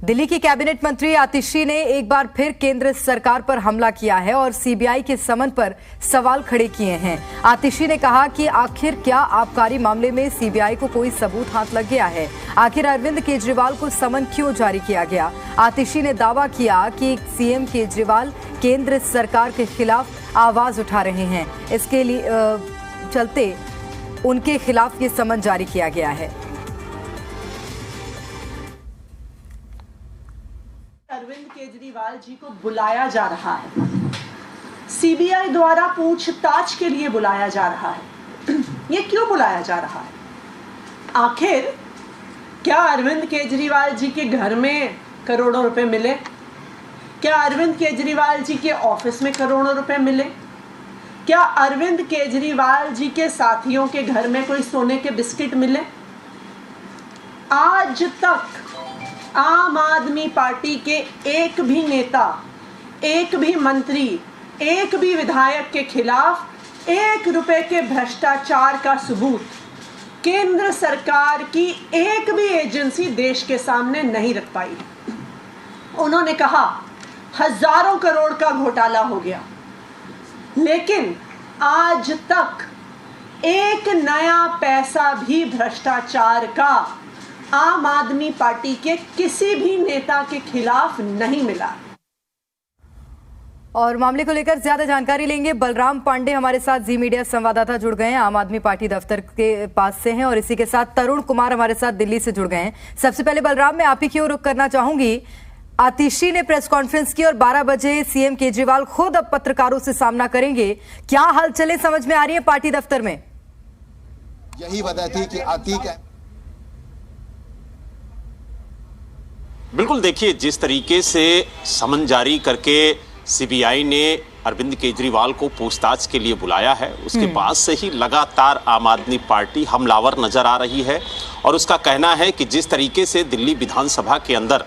दिल्ली की कैबिनेट मंत्री आतिशी ने एक बार फिर केंद्र सरकार पर हमला किया है और सीबीआई के समन पर सवाल खड़े किए हैं। आतिशी ने कहा कि आखिर क्या आबकारी मामले में सीबीआई को कोई सबूत हाथ लग गया है? आखिर अरविंद केजरीवाल को समन क्यों जारी किया गया? आतिशी ने दावा किया कि सीएम केजरीवाल केंद्र सरकार के खिलाफ आवाज उठा रहे हैं, इसके लिए चलते उनके खिलाफ ये समन जारी किया गया है। अरविंद केजरीवाल जी को बुलाया जा रहा है, सीबीआई द्वारा पूछताछ के लिए बुलाया जा रहा है। ये क्यों बुलाया जा रहा है? आखिर क्या अरविंद केजरीवाल जी के घर में करोड़ों रुपए मिले? क्या अरविंद केजरीवाल जी के ऑफिस में करोड़ों रुपए मिले? क्या अरविंद केजरीवाल जी के साथियों के घर में कोई सोने के बिस्किट मिले? आज तक आम आदमी पार्टी के एक भी नेता, एक भी मंत्री, एक भी विधायक के खिलाफ 1 रुपए के भ्रष्टाचार का सबूत केंद्र सरकार की एक भी एजेंसी देश के सामने नहीं रख पाई। उन्होंने कहा हजारों करोड़ का घोटाला हो गया, लेकिन आज तक एक नया पैसा भी भ्रष्टाचार का आम आदमी पार्टी के किसी भी नेता के खिलाफ नहीं मिला। और मामले को लेकर ज्यादा जानकारी लेंगे। बलराम पांडे हमारे साथ जी मीडिया संवाददाता जुड़ गए हैं, आम आदमी पार्टी दफ्तर के पास से हैं, और इसी के साथ तरुण कुमार हमारे साथ दिल्ली से जुड़ गए हैं। सबसे पहले बलराम, मैं आप ही की ओर रुख करना चाहूंगी। आतिशी ने प्रेस कॉन्फ्रेंस की और 12 बजे सीएम केजरीवाल खुद अब पत्रकारों से सामना करेंगे। क्या हलचलें समझ में आ रही है पार्टी दफ्तर में? यही वजह थी कि अतीक है। बिल्कुल, देखिए जिस तरीके से समन जारी करके सीबीआई ने अरविंद केजरीवाल को पूछताछ के लिए बुलाया है, उसके बाद से ही लगातार आम आदमी पार्टी हमलावर नजर आ रही है। और उसका कहना है कि जिस तरीके से दिल्ली विधानसभा के अंदर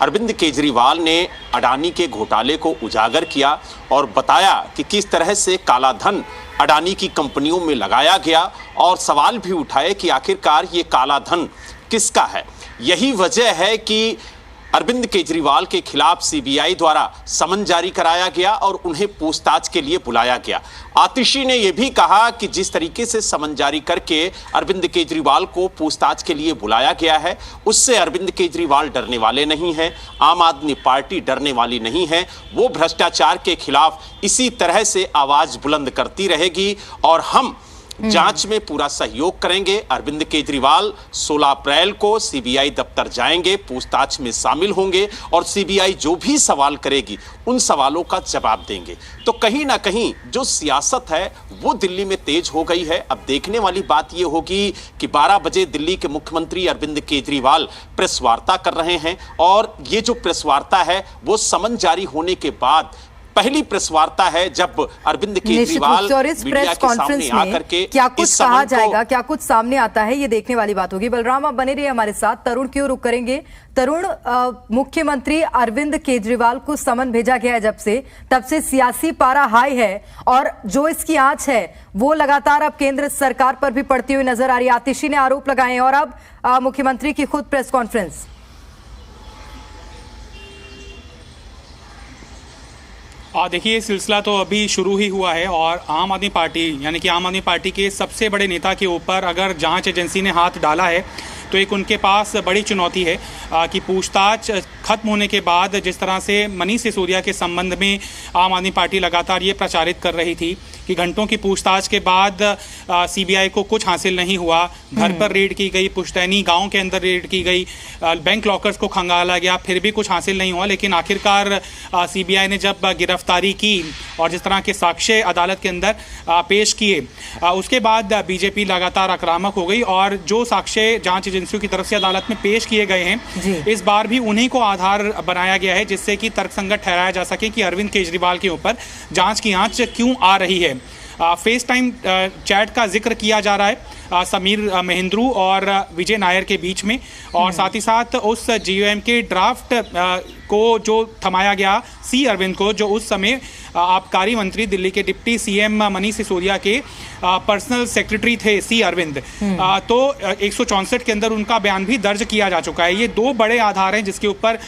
अरविंद केजरीवाल ने अडानी के घोटाले को उजागर किया और बताया कि किस तरह से काला धन अडानी की कंपनियों में लगाया गया, और सवाल भी उठाए कि आखिरकार ये काला धन किसका है। यही वजह है कि अरविंद केजरीवाल के खिलाफ सीबीआई द्वारा समन जारी कराया गया और उन्हें पूछताछ के लिए बुलाया गया। आतिशी ने यह भी कहा कि जिस तरीके से समन जारी करके अरविंद केजरीवाल को पूछताछ के लिए बुलाया गया है, उससे अरविंद केजरीवाल डरने वाले नहीं हैं, आम आदमी पार्टी डरने वाली नहीं है। वो भ्रष्टाचार के खिलाफ इसी तरह से आवाज बुलंद करती रहेगी और हम जांच में पूरा सहयोग करेंगे। अरविंद केजरीवाल 16 अप्रैल को सीबीआई दफ्तर जाएंगे, पूछताछ में शामिल होंगे और सीबीआई जो भी सवाल करेगी उन सवालों का जवाब देंगे। तो कहीं ना कहीं जो सियासत है वो दिल्ली में तेज हो गई है। अब देखने वाली बात ये होगी कि 12 बजे दिल्ली के मुख्यमंत्री अरविंद केजरीवाल प्रेस वार्ता कर रहे हैं, और ये जो प्रेस वार्ता है वो समन जारी होने के बाद पहली प्रेस वार्ता है जब अरविंद केजरीवाल मीडिया के सामने आकर के क्या कुछ कहा जाएगा, क्या कुछ सामने आता है, ये देखने वाली बात होगी। बलराम, आप बने रहिए हमारे साथ। तरुण की ओर रुख करेंगे। तरुण, मुख्यमंत्री अरविंद केजरीवाल को समन भेजा गया है तब से सियासी पारा हाई है, और जो इसकी आंच है वो लगातार अब केंद्र सरकार पर भी पड़ती हुई नजर आ रही है। आतिशी ने आरोप लगाए हैं और अब मुख्यमंत्री की खुद प्रेस कॉन्फ्रेंस। देखिए, ये सिलसिला तो अभी शुरू ही हुआ है और आम आदमी पार्टी यानी कि आम आदमी पार्टी के सबसे बड़े नेता के ऊपर अगर जांच एजेंसी ने हाथ डाला है तो एक उनके पास बड़ी चुनौती है कि पूछताछ खत्म होने के बाद जिस तरह से मनीष सिसोदिया के संबंध में आम आदमी पार्टी लगातार ये प्रचारित कर रही थी कि घंटों की पूछताछ के बाद सीबीआई को कुछ हासिल नहीं हुआ, घर पर रेड की गई, पुश्तैनी गांव के अंदर रेड की गई, बैंक लॉकर्स को खंगाला गया, फिर भी कुछ हासिल नहीं हुआ। लेकिन आखिरकार सीबीआई ने जब गिरफ्तारी की और जिस तरह के साक्ष्य अदालत के अंदर पेश किए, उसके बाद बीजेपी लगातार आक्रामक हो गई और जो साक्ष्य जांच एजेंसियों की तरफ से अदालत में पेश किए गए हैं इस बार भी उन्हीं को आधार बनाया गया है, जिससे कि तर्कसंगत ठहराया जा सके कि अरविंद केजरीवाल के ऊपर जांच की आंच क्यों आ रही है। फेस टाइम चैट का जिक्र किया जा रहा है समीर महेंद्रू और विजय नायर के बीच में, और साथ ही साथ उस जीओएम के ड्राफ्ट को जो थमाया गया सी अरविंद को, जो उस समय आबकारी मंत्री दिल्ली के डिप्टी सीएम मनीष सिसोदिया के पर्सनल सेक्रेटरी थे सी अरविंद, तो 164 के अंदर उनका बयान भी दर्ज किया जा चुका है। ये दो बड़े आधार हैं जिसके ऊपर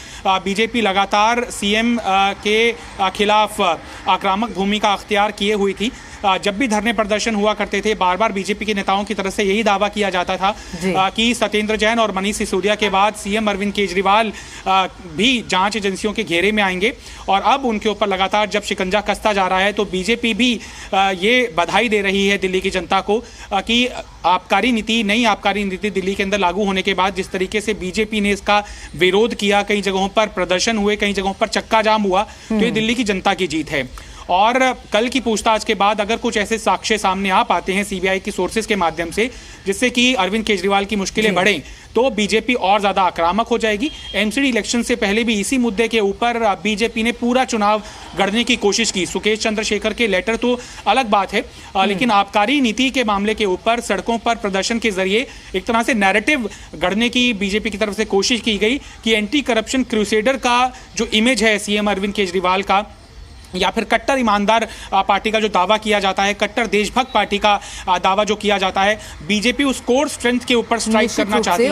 बीजेपी लगातार सीएम के खिलाफ आक्रामक भूमिका अख्तियार किए हुई थी। जब भी धरने प्रदर्शन हुआ करते थे, बार बार बीजेपी के नेताओं की तरफ से यही दावा किया जाता था कि सत्येंद्र जैन और मनीष सिसोदिया के बाद सीएम अरविंद केजरीवाल भी जांच एजेंसियों के घेरे में आएंगे। और अब उनके ऊपर लगातार जब शिकंजा कसता जा रहा है तो बीजेपी भी ये बधाई दे रही है दिल्ली की जनता को कि नई आबकारी नीति दिल्ली के अंदर लागू होने के बाद जिस तरीके से बीजेपी ने इसका विरोध किया, कई जगहों पर प्रदर्शन हुए, कई जगहों पर चक्का जाम हुआ, तो ये दिल्ली की जनता की जीत है। और कल की पूछताछ के बाद अगर कुछ ऐसे साक्ष्य सामने आ पाते हैं सीबीआई की सोर्सेज के माध्यम से जिससे कि अरविंद केजरीवाल की मुश्किलें बढ़ें, तो बीजेपी और ज्यादा आक्रामक हो जाएगी। एमसीडी इलेक्शन से पहले भी इसी मुद्दे के ऊपर बीजेपी ने पूरा चुनाव गढ़ने की कोशिश की। सुकेश चंद्रशेखर के लेटर तो अलग बात है, लेकिन आबकारी नीति के मामले के ऊपर सड़कों पर प्रदर्शन के जरिए एक तरह से नैरेटिव गढ़ने की बीजेपी की तरफ से कोशिश की गई कि एंटी करप्शन क्रूसेडर का जो इमेज है सीएम अरविंद केजरीवाल का, या फिर कट्टर ईमानदार पार्टी का जो दावा किया जाता है, कट्टर देशभक्त पार्टी का दावा जो किया जाता है, बीजेपी उस कोर स्ट्रेंथ के ऊपर स्ट्राइक करना चाहती है।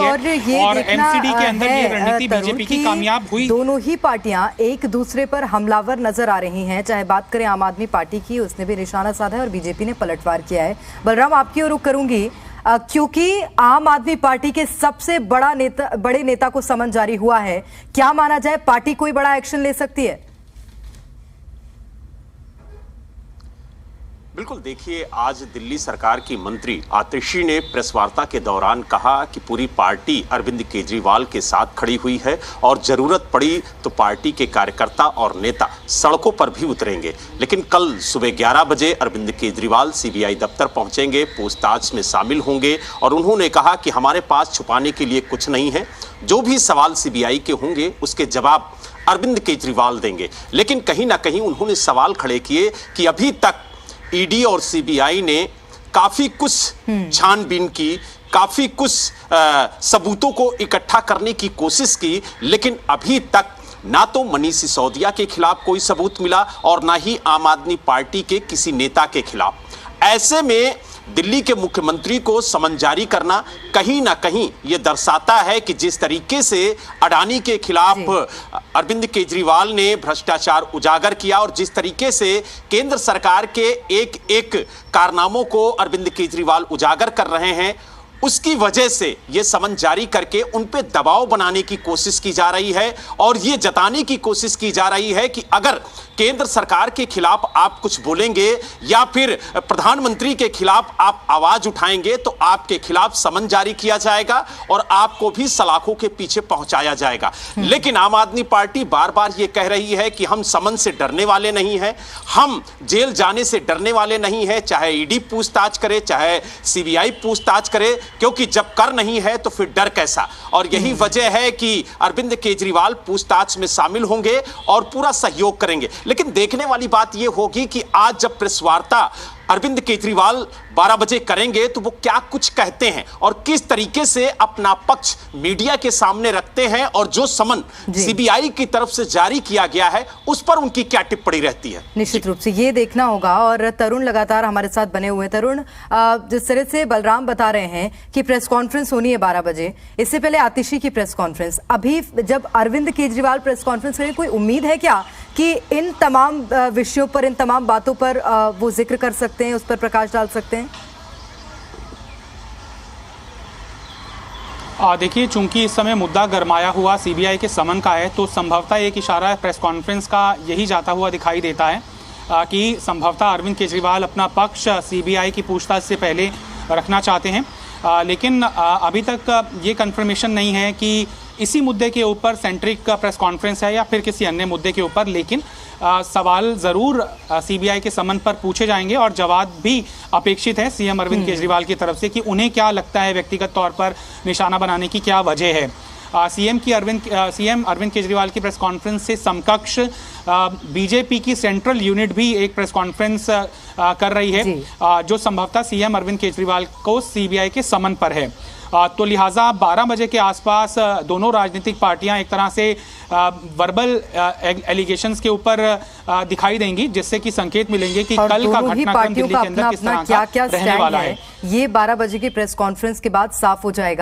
और एमसीडी के अंदर ये रणनीति बीजेपी की कामयाब हुई। दोनों ही पार्टियां एक दूसरे पर हमलावर नजर आ रही हैं। चाहे बात करें आम आदमी पार्टी की, उसने भी निशाना साधा है और बीजेपी ने पलटवार किया है। बलराम, आपकी ओर रुख करूंगी क्योंकि आम आदमी पार्टी के सबसे बड़े नेता को समन जारी हुआ है। क्या माना जाए, पार्टी कोई बड़ा एक्शन ले सकती है? बिल्कुल, देखिए, आज दिल्ली सरकार की मंत्री आतिशी ने प्रेस वार्ता के दौरान कहा कि पूरी पार्टी अरविंद केजरीवाल के साथ खड़ी हुई है और जरूरत पड़ी तो पार्टी के कार्यकर्ता और नेता सड़कों पर भी उतरेंगे। लेकिन कल सुबह 11 बजे अरविंद केजरीवाल सीबीआई दफ्तर पहुंचेंगे, पूछताछ में शामिल होंगे और उन्होंने कहा कि हमारे पास छुपाने के लिए कुछ नहीं है। जो भी सवाल सीबीआई के होंगे उसके जवाब अरविंद केजरीवाल देंगे। लेकिन कहीं ना कहीं उन्होंने सवाल खड़े किए कि अभी तक ईडी और सीबीआई ने काफी कुछ छानबीन की, काफी कुछ सबूतों को इकट्ठा करने की कोशिश की, लेकिन अभी तक ना तो मनीष सिसोदिया के खिलाफ कोई सबूत मिला और ना ही आम आदमी पार्टी के किसी नेता के खिलाफ। ऐसे में दिल्ली के मुख्यमंत्री को समन जारी करना कहीं ना कहीं यह दर्शाता है कि जिस तरीके से अडानी के खिलाफ अरविंद केजरीवाल ने भ्रष्टाचार उजागर किया और जिस तरीके से केंद्र सरकार के एक एक कारनामों को अरविंद केजरीवाल उजागर कर रहे हैं, उसकी वजह से यह समन जारी करके उन पे दबाव बनाने की कोशिश की जा रही है और यह जताने की कोशिश की जा रही है कि अगर केंद्र सरकार के खिलाफ आप कुछ बोलेंगे या फिर प्रधानमंत्री के खिलाफ आप आवाज उठाएंगे तो आपके खिलाफ समन जारी किया जाएगा और आपको भी सलाखों के पीछे पहुंचाया जाएगा। लेकिन आम आदमी पार्टी बार बार यह कह रही है कि हम समन से डरने वाले नहीं हैं, हम जेल जाने से डरने वाले नहीं हैं, चाहे ईडी पूछताछ करे, चाहे सीबीआई पूछताछ करे, क्योंकि जब कर नहीं है तो फिर डर कैसा। और यही वजह है कि अरविंद केजरीवाल पूछताछ में शामिल होंगे और पूरा सहयोग करेंगे। लेकिन देखने वाली बात यह होगी कि आज जब प्रेस वार्ता अरविंद केजरीवाल 12 बजे करेंगे तो वो क्या कुछ कहते हैं और किस तरीके से अपना पक्ष मीडिया के सामने रखते हैं और जो समन सीबीआई की तरफ से जारी किया गया है उस पर उनकी क्या टिप्पणी रहती है। निश्चित रूप से ये देखना होगा। और तरुण लगातार हमारे साथ बने हुए। तरुण, जिस तरह से बलराम बता रहे हैं कि प्रेस कॉन्फ्रेंस होनी है 12 बजे, इससे पहले आतिशी की प्रेस कॉन्फ्रेंस, अभी जब अरविंद केजरीवाल प्रेस कॉन्फ्रेंस करें, कोई उम्मीद है क्या कि इन तमाम विषयों पर, इन तमाम बातों पर वो जिक्र कर सकते हैं, उस पर प्रकाश डाल सकते हैं? देखिए, चूंकि इस समय मुद्दा गरमाया हुआ सीबीआई के समन का है तो संभवतः एक इशारा प्रेस कॉन्फ्रेंस का यही जाता हुआ दिखाई देता है कि संभवतः अरविंद केजरीवाल अपना पक्ष सीबीआई की पूछताछ से पहले रखना चाहते हैं। लेकिन अभी तक ये कंफर्मेशन नहीं है कि इसी मुद्दे के ऊपर सेंट्रिक प्रेस कॉन्फ्रेंस है या फिर किसी अन्य मुद्दे के ऊपर। लेकिन सवाल ज़रूर सीबीआई के समन पर पूछे जाएंगे और जवाब भी अपेक्षित है सीएम अरविंद केजरीवाल की तरफ से कि उन्हें क्या लगता है व्यक्तिगत तौर पर निशाना बनाने की क्या वजह है। सीएम अरविंद केजरीवाल की प्रेस कॉन्फ्रेंस से समकक्ष बीजेपी की सेंट्रल यूनिट भी एक प्रेस कॉन्फ्रेंस कर रही है जो संभवतः सीएम अरविंद केजरीवाल को सीबीआई के समन पर है। तो लिहाजा 12 बजे के आसपास दोनों राजनीतिक पार्टियां एक तरह से वर्बल एलिगेशंस के ऊपर दिखाई देंगी, जिससे कि संकेत मिलेंगे कि कल का घटनाक्रम दिल्ली के अंदर किस तरह का रहने वाला है। ये 12 बजे की प्रेस कॉन्फ्रेंस के बाद साफ हो जाएगा।